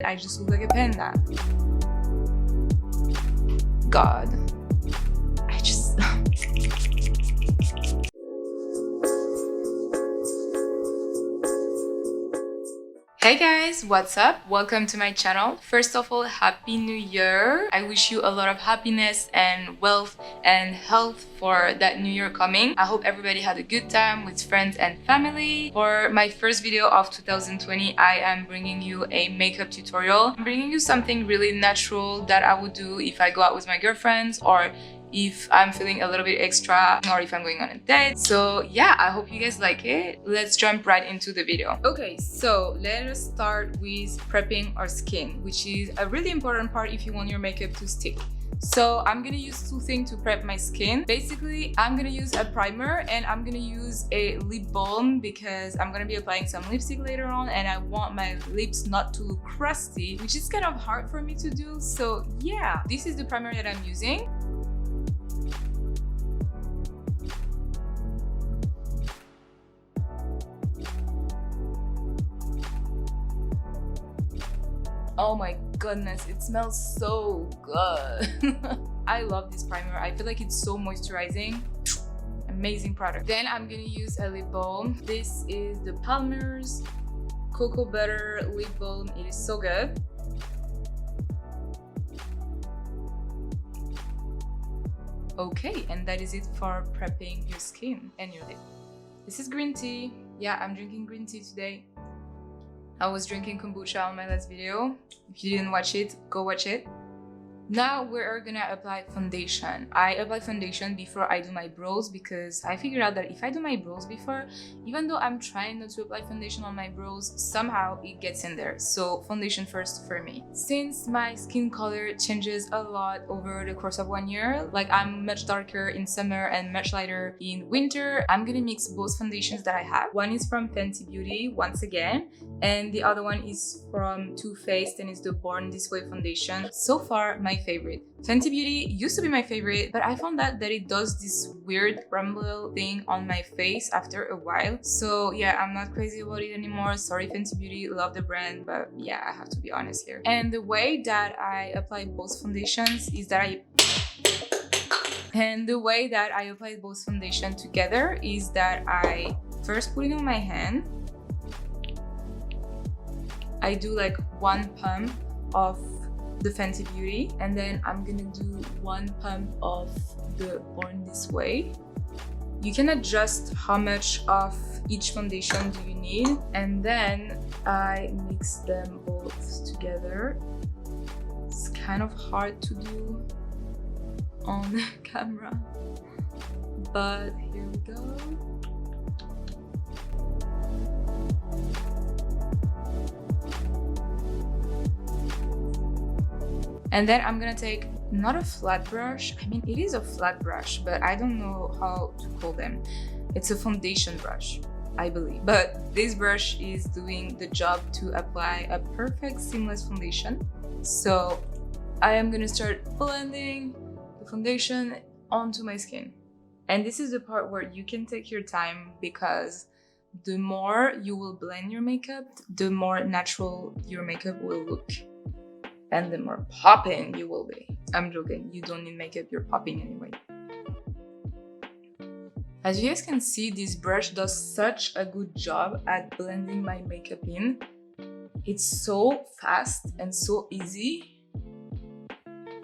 I just look like a panda. God. I just... Hey guys, what's up? Welcome to my channel. First of all, Happy New Year. I wish you a lot of happiness and wealth and health for that new year coming. I hope everybody had a good time with friends and family. For my first video of 2020, I am bringing you a makeup tutorial. I'm bringing you something really natural that I would do if I go out with my girlfriends, or if I'm feeling a little bit extra, or if I'm going on a date. So yeah, I hope you guys like it. Let's jump right into the video. Okay, so let us start with prepping our skin, which is a really important part if you want your makeup to stick. So I'm gonna use two things to prep my skin. Basically, I'm gonna use a primer and I'm gonna use a lip balm because I'm gonna be applying some lipstick later on and I want my lips not to look crusty, which is kind of hard for me to do. So yeah, this is the primer that I'm using. Oh my goodness, it smells so good. I love this primer. I feel like it's so moisturizing. Amazing product. Then I'm gonna use a lip balm. This is the Palmer's Cocoa Butter Lip Balm. It is so good. Okay, and that is it for prepping your skin and your lip. This is green tea. Yeah, I'm drinking green tea today. I was drinking kombucha on my last video. If you didn't watch it, go watch it. Now we're gonna apply foundation. I apply foundation before I do my brows because I figured out that if I do my brows before, even though I'm trying not to apply foundation on my brows, somehow it gets in there. So foundation first for me. Since my skin color changes a lot over the course of 1 year, like I'm much darker in summer and much lighter in winter, I'm gonna mix both foundations that I have. One is from Fenty Beauty, once again, and the other one is from Too Faced and it's the Born This Way foundation. So far, my favorite. Fenty Beauty used to be my favorite, but I found out that it does this weird rumble thing on my face after a while. So yeah, I'm not crazy about it anymore. Sorry Fenty Beauty, love the brand, but yeah, I have to be honest here. And the way that I apply both foundations is that I apply both foundation together is that I first put it on my hand. I do like one pump of the Fenty Beauty and then I'm gonna do one pump of the Born This Way. You can adjust how much of each foundation do you need, and then I mix them both together. It's kind of hard to do on the camera, but here we go. And then I'm gonna take not a flat brush. I mean, it is a flat brush, but I don't know how to call them. It's a foundation brush, I believe. But this brush is doing the job to apply a perfect seamless foundation. So I am gonna start blending the foundation onto my skin. And this is the part where you can take your time because the more you will blend your makeup, the more natural your makeup will look. And the more popping you will be. I'm joking, you don't need makeup, you're popping anyway. As you guys can see, this brush does such a good job at blending my makeup in. It's so fast and so easy.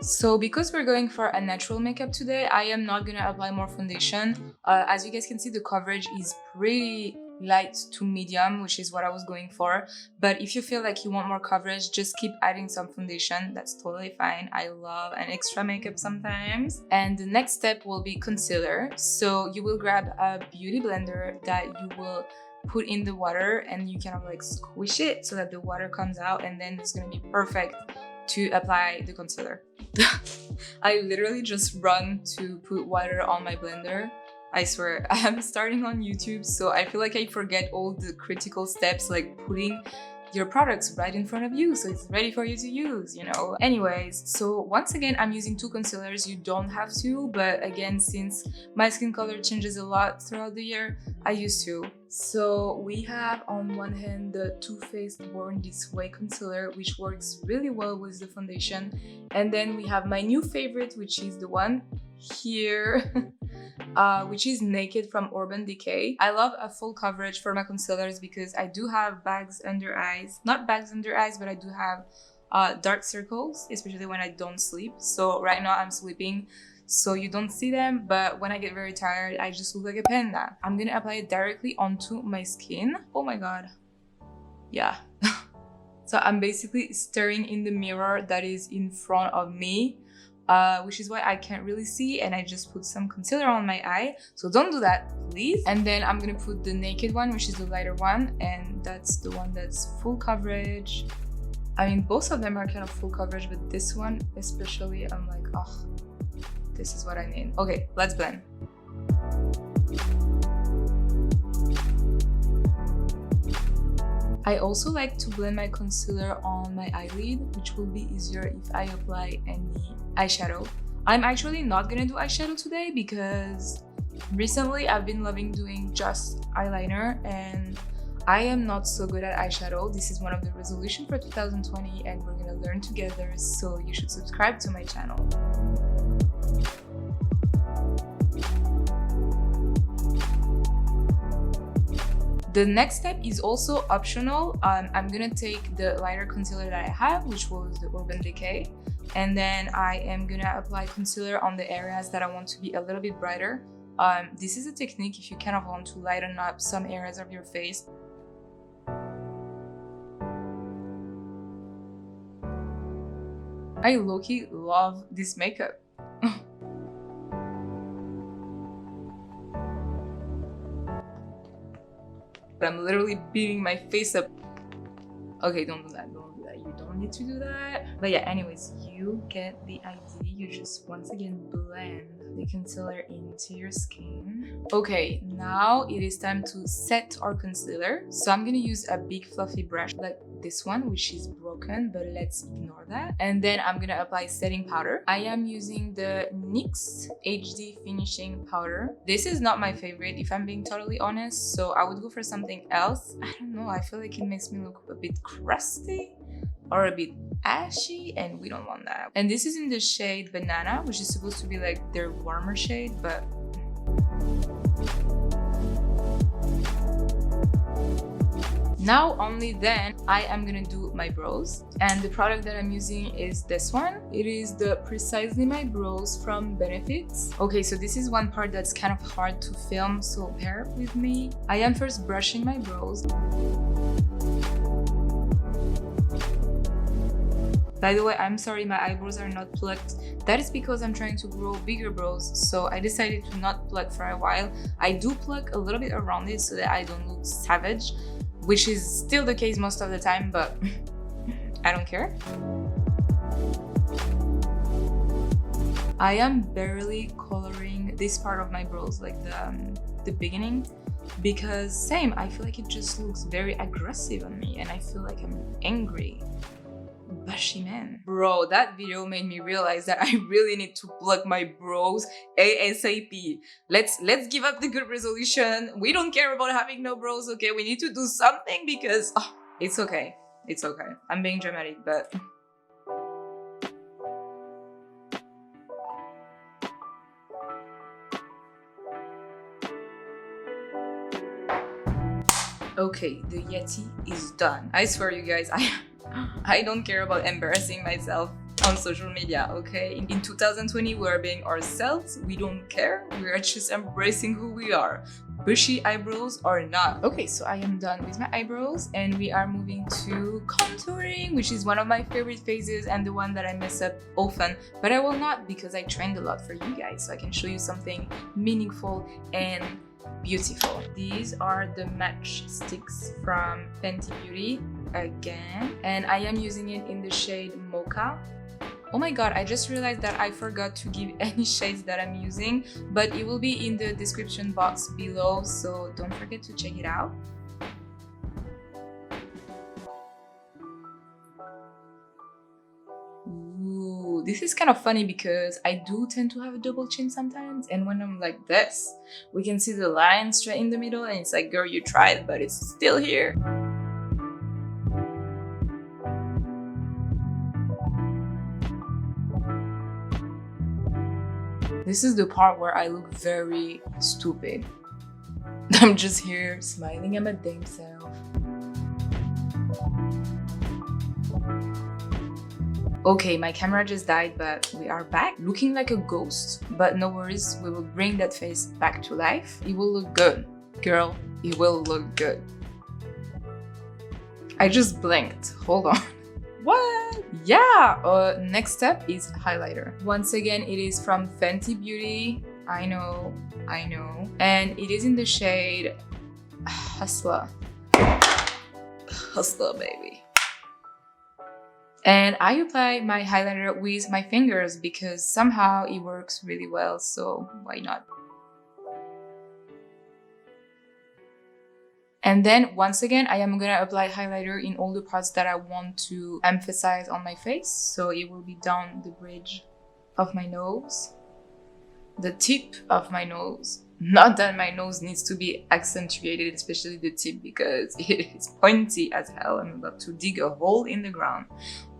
So because we're going for a natural makeup today, I am not gonna apply more foundation. As you guys can see, the coverage is pretty light to medium, which is what I was going for. But if you feel like you want more coverage, just keep adding some foundation. That's totally fine. I love an extra makeup sometimes. And the next step will be concealer. So you will grab a beauty blender that you will put in the water and you kind of like squish it so that the water comes out, and then it's gonna be perfect to apply the concealer. I literally just run to put water on my blender. I swear, I'm starting on YouTube, so I feel like I forget all the critical steps, like putting your products right in front of you, so it's ready for you to use, you know. Anyways, so once again, I'm using 2 concealers. You don't have to, but again, since my skin color changes a lot throughout the year, I use 2. So we have on one hand the Too Faced Born This Way concealer, which works really well with the foundation, and then we have my new favorite, which is the one here which is Naked from Decay. I love a full coverage for my concealers because I do have bags under eyes, not bags under eyes, but I do have dark circles, especially when I don't sleep. So right now I'm sleeping, so you don't see them, but when I get very tired, I just look like a panda. I'm gonna apply it directly onto my skin. Oh my god. Yeah. So I'm basically staring in the mirror that is in front of me, which is why I can't really see, and I just put some concealer on my eye, so don't do that, please. And then I'm gonna put the Naked one, which is the lighter one, and that's the one that's full coverage. I mean, both of them are kind of full coverage, but this one especially, I'm like, oh, this is what I need. Okay, let's blend. I also like to blend my concealer on my eyelid, which will be easier if I apply any eyeshadow. I'm actually not gonna do eyeshadow today because recently I've been loving doing just eyeliner, and I am not so good at eyeshadow. This is one of the resolutions for 2020, and we're gonna learn together, so you should subscribe to my channel. The next step is also optional. I'm gonna take the lighter concealer that I have, which was the Decay, and then I am gonna apply concealer on the areas that I want to be a little bit brighter. This is a technique if you kind of want to lighten up some areas of your face. I low-key love this makeup. I'm literally beating my face up. Okay, don't do that, don't do that. You don't need to do that. But yeah, anyways, you get the idea. You just once again blend the concealer into your skin. Okay, now it is time to set our concealer. So I'm gonna use a big fluffy brush like this one, which is broken, but let's ignore that. And then I'm gonna apply setting powder. I am using the NYX HD Finishing Powder. This is not my favorite, if I'm being totally honest, so I would go for something else. I don't know, I feel like it makes me look a bit crusty or a bit ashy, and we don't want that. And this is in the shade Banana, which is supposed to be like their warmer shade, but now only then I am gonna do my brows, and the product that I'm using is this one. It is the Precisely My Brows from Benefits. Okay, so this is one part that's kind of hard to film, so bear with me. I am first brushing my brows. By the way, I'm sorry my eyebrows are not plucked. That is because I'm trying to grow bigger brows, so I decided to not pluck for a while. I do pluck a little bit around it so that I don't look savage, which is still the case most of the time, but I don't care. I am barely coloring this part of my brows, like the beginning, because same, I feel like it just looks very aggressive on me and I feel like I'm angry. Bashy man. Bro, that video made me realize that I really need to pluck my brows ASAP. Let's give up the good resolution. We don't care about having no brows, okay? We need to do something because it's okay. It's okay. I'm being dramatic, but okay, the Yeti is done. I swear you guys, I don't care about embarrassing myself on social media, okay? In 2020, we're being ourselves. We don't care. We're just embracing who we are. Bushy eyebrows or not. Okay, so I am done with my eyebrows and we are moving to contouring, which is one of my favorite phases and the one that I mess up often. But I will not, because I trained a lot for you guys, so I can show you something meaningful and beautiful. These are the Match Stix from Fenty Beauty again, and I am using it in the shade Mocha. Oh my god, I just realized that I forgot to give any shades that I'm using, but it will be in the description box below, so don't forget to check it out. this is kind of funny because I do tend to have a double chin sometimes, and when I'm like this, we can see the line straight in the middle, and it's like, girl, you tried, but it's still here. This is the part where I look very stupid. I'm just here smiling at my damn self. Okay, my camera just died, but we are back. Looking like a ghost, but no worries, we will bring that face back to life. It will look good. Girl, it will look good. I just blinked. Hold on. What? Yeah! Next step is highlighter. Once again, it is from Fenty Beauty. I know. And it is in the shade Hustler. Hustler, baby. And I apply my highlighter with my fingers because somehow it works really well, so why not? And then once again, I am gonna apply highlighter in all the parts that I want to emphasize on my face. So it will be down the bridge of my nose, the tip of my nose. Not that my nose needs to be accentuated, especially the tip, because it is pointy as hell. I'm about to dig a hole in the ground.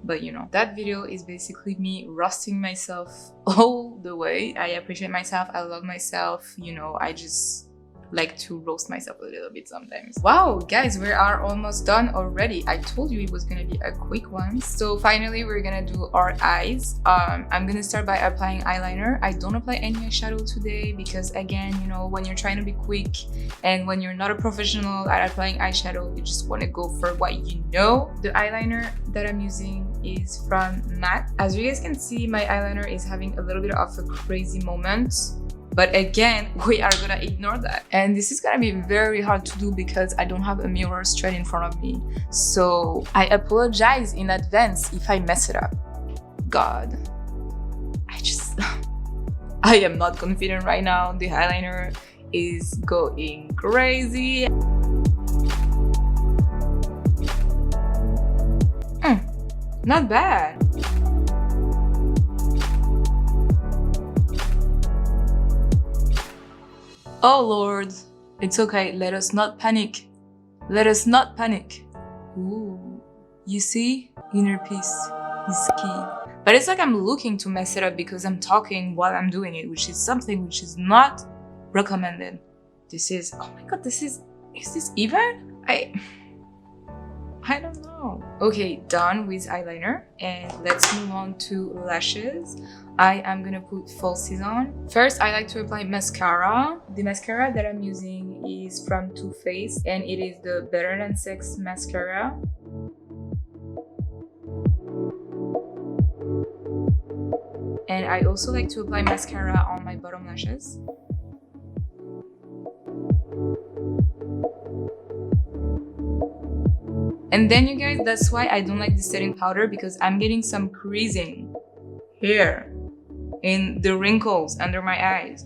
But you know, that video is basically me roasting myself all the way. I appreciate myself, I love myself, you know, I just like to roast myself a little bit sometimes. Wow, guys, we are almost done already. I told you it was gonna be a quick one. So finally, we're gonna do our eyes. I'm gonna start by applying eyeliner. I don't apply any eyeshadow today because, again, you know, when you're trying to be quick and when you're not a professional at applying eyeshadow, you just want to go for what you know. The eyeliner that I'm using is from MAC. As you guys can see, my eyeliner is having a little bit of a crazy moment. But again, we are gonna ignore that. And this is gonna be very hard to do because I don't have a mirror straight in front of me. So I apologize in advance if I mess it up. God, I am not confident right now. The eyeliner is going crazy. Not bad. Oh Lord, it's okay, let us not panic. Let us not panic. Ooh, you see? Inner peace is key. But it's like I'm looking to mess it up because I'm talking while I'm doing it, which is something which is not recommended. This is, oh my god, is this even? I don't know. Okay, done with eyeliner, and let's move on to lashes. I am gonna put falsies on. First, I like to apply mascara. The mascara that I'm using is from Too Faced, and it is the Better Than Sex mascara. And I also like to apply mascara on my bottom lashes. And then, you guys, that's why I don't like the setting powder, because I'm getting some creasing here in the wrinkles under my eyes.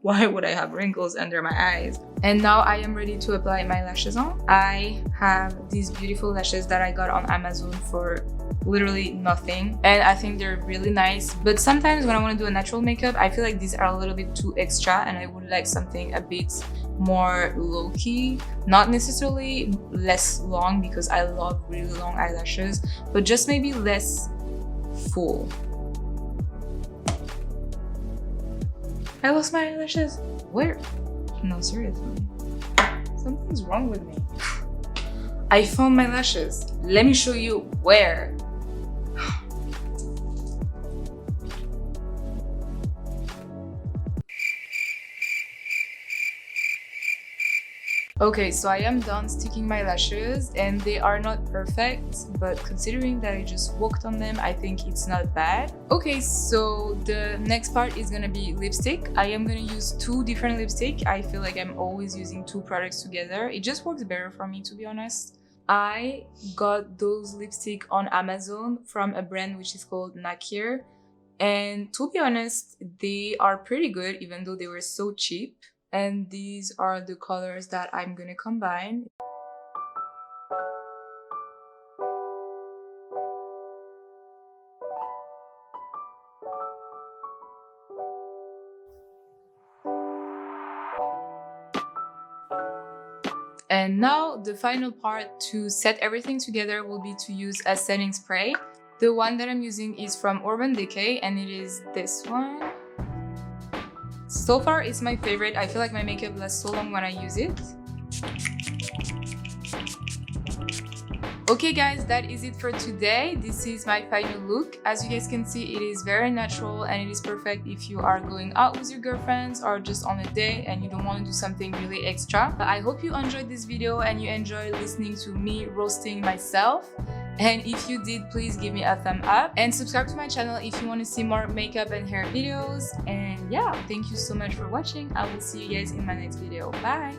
Why would I have wrinkles under my eyes? And now I am ready to apply my lashes on. I have these beautiful lashes that I got on Amazon for literally nothing, and I think they're really nice. But sometimes when I want to do a natural makeup, I feel like these are a little bit too extra, and I would like something a bit more low-key, not necessarily less long, because I love really long eyelashes, but just maybe less full. I lost my eyelashes. Where? No, seriously, something's wrong with me. I found my lashes. Let me show you where. Okay, so I am done sticking my lashes, and they are not perfect, but considering that I just walked on them, I think it's not bad. Okay, so the next part is gonna be lipstick. I am gonna use two different lipstick. I feel like I'm always using two products together. It just works better for me, to be honest. I got those lipstick on Amazon from a brand which is called NYX, and to be honest, they are pretty good even though they were so cheap. And these are the colors that I'm gonna combine. And now the final part to set everything together will be to use a setting spray. The one that I'm using is from Decay and it is this one. So far it's my favorite. I feel like my makeup lasts so long when I use it. Okay guys, that is it for today. This is my final look. As you guys can see, it is very natural and it is perfect if you are going out with your girlfriends or just on a date and you don't want to do something really extra. But I hope you enjoyed this video and you enjoyed listening to me roasting myself. And if you did, please give me a thumb up and subscribe to my channel if you want to see more makeup and hair videos. And yeah, thank you so much for watching. I will see you guys in my next video. Bye!